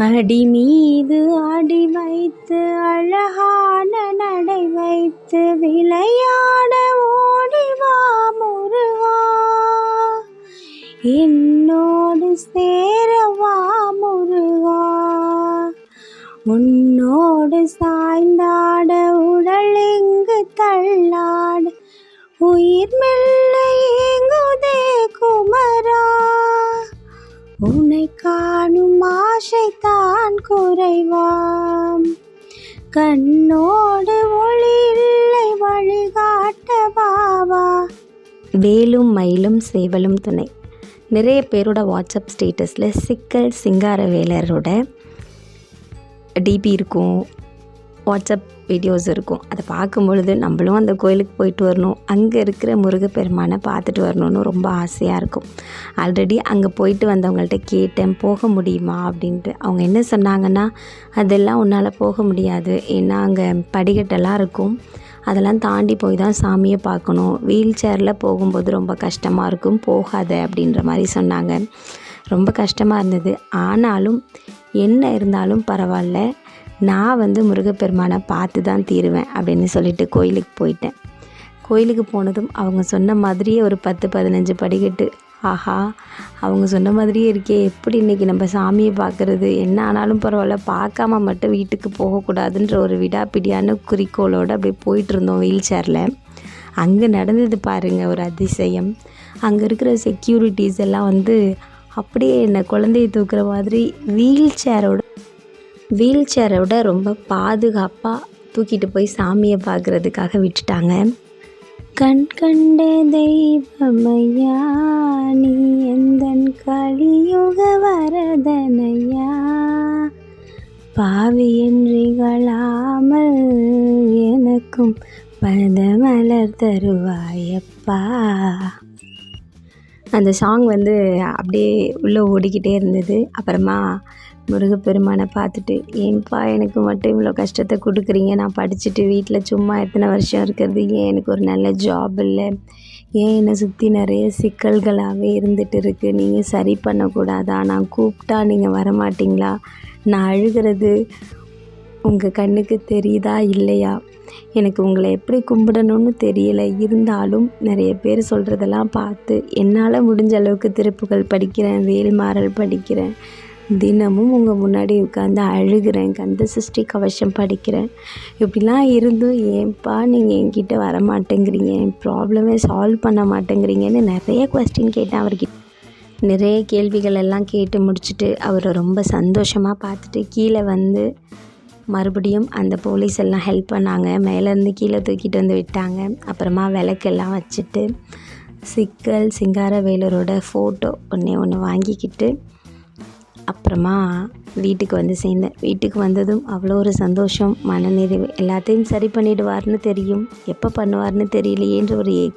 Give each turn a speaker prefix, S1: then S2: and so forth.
S1: அடி மீது அடி வைத்து அழகான நடை வைத்து விளையாட ஓடிவா முருகா, என்னோடு சேரவா முருகா, உன்னோடு சாய்ந்தாட உடல் எங்கு தள்ளாட உயிர் மெல்ல ஏங்குதே குமரா, உன்னை காணும் ஆசைத்தான் குறைவாம், கண்ணோடு ஒளி இல்லை வழிகாட்ட பாவா. வேலும் மயிலும் சேவலும் துணை. நிறைய பேரோட வாட்ஸ்அப் ஸ்டேட்டஸில் சிக்கல் சிங்காரவேலரோட டிபி இருக்கும், வாட்ஸ்அப் வீடியோஸ் இருக்கும். அதை பார்க்கும் பொழுது நம்மளும் அந்த கோயிலுக்கு போயிட்டு வரணும், அங்கே இருக்கிற முருகப்பெருமானை பார்த்துட்டு வரணும்னு ரொம்ப ஆசையாக இருக்கும். ஆல்ரெடி அங்கே போயிட்டு வந்தவங்கள்ட்ட கேட்டேன் போக முடியுமா அப்படின்ட்டு. அவங்க என்ன சொன்னாங்கன்னா, அதெல்லாம் உன்னால் போக முடியாது, ஏன்னா அங்கே படிக்கட்டெல்லாம் இருக்கும், அதெல்லாம் தாண்டி போய் தான் சாமியை பார்க்கணும், வீல் சேரில் போகும்போது ரொம்ப கஷ்டமாக இருக்கும், போகாத அப்படின்ற மாதிரி சொன்னாங்க. ரொம்ப கஷ்டமாக இருந்தது. ஆனாலும் என்ன இருந்தாலும் பரவாயில்ல, நான் முருகப்பெருமானை பார்த்து தான் தீருவேன் அப்படின்னு சொல்லிட்டு கோயிலுக்கு போயிட்டேன். கோயிலுக்கு போனதும் அவங்க சொன்ன மாதிரியே ஒரு 10-15 படிக்கட்டு. ஆஹா, அவங்க சொன்ன மாதிரியே இருக்கே, எப்படி இன்றைக்கி நம்ம சாமியை பார்க்குறது, என்ன ஆனாலும் பரவாயில்ல பார்க்காம மட்டும் வீட்டுக்கு போகக்கூடாதுன்ற ஒரு விடாப்பிடியான குறிக்கோளோடு அப்படியே போயிட்டுருந்தோம் வீல் சேரில். அங்கே நடந்தது பாருங்கள் ஒரு அதிசயம். அங்கே இருக்கிற செக்யூரிட்டிஸ் எல்லாம் அப்படியே என்னை குழந்தைய தூக்குற மாதிரி வீல் சேரோட ரொம்ப பாதுகாப்பாக தூக்கிட்டு போய் சாமியை பார்க்குறதுக்காக விட்டுட்டாங்க. கண் கண்ட தெய்வமையா நீ எந்தன் கலியுக வரதனையா, பாவி என்றிகளாமல் எனக்கும் பதமலர் தருவாயப்பா. அந்த சாங் அப்படியே உள்ளே ஓடிக்கிட்டே இருந்தது. அப்புறமா முருகப்பெருமானை பார்த்துட்டு, ஏன்பா எனக்கு மட்டும் இவ்வளோ கஷ்டத்தை கொடுக்குறீங்க, நான் படிச்சுட்டு வீட்டில் சும்மா எத்தனை வருஷம் இருக்கிறது, ஏன் எனக்கு ஒரு நல்ல ஜாப் இல்லை, ஏன் என்னை சுற்றி நிறைய சிக்கல்களாகவே இருந்துகிட்டு இருக்குது, நீங்கள் சரி பண்ணக்கூடாதா, நான் கூப்பிட்டா நீங்கள் வரமாட்டிங்களா, நான் அழுகிறது உங்கள் கண்ணுக்கு தெரியுதா இல்லையா, எனக்கு உங்களை எப்படி கும்பிடணும்னு தெரியல, இருந்தாலும் நிறைய பேர் சொல்கிறதெல்லாம் பார்த்து என்னால் முடிஞ்ச அளவுக்கு திருப்புகள் படிக்கிறேன், வேல்மாறல் படிக்கிறேன், தினமும் உங்கள் முன்னாடி உட்காந்து அழுகிறேன், கந்த சஷ்டி கவசம் படிக்கிறேன், இப்படிலாம் இருந்தும் ஏன்பா நீங்கள் என்கிட்ட வர மாட்டேங்கிறீங்க, என் ப்ராப்ளமே சால்வ் பண்ண மாட்டேங்கிறீங்கன்னு நிறைய கொஸ்டின் கேட்டேன் அவர்கிட்ட. நிறைய கேள்விகள் எல்லாம் கேட்டு முடிச்சுட்டு அவரை ரொம்ப சந்தோஷமாக பார்த்துட்டு கீழே மறுபடியும் அந்த போலீஸ் எல்லாம் ஹெல்ப் பண்ணாங்க, மேலேருந்து கீழே தூக்கிட்டு விட்டாங்க. அப்புறமா விளக்கெல்லாம் வச்சுட்டு சிக்கல் சிங்காரவேலரோட ஃபோட்டோ ஒன்று வாங்கிக்கிட்டு அப்புறமா வீட்டுக்கு சேர்ந்தேன். வீட்டுக்கு வந்ததும் அவ்வளோ ஒரு சந்தோஷம், மனநிறைவு. எல்லாத்தையும் சரி பண்ணிடுவார்னு தெரியும், எப்போ பண்ணுவார்னு தெரியலையேன்ற ஒரு ஏக்கம்.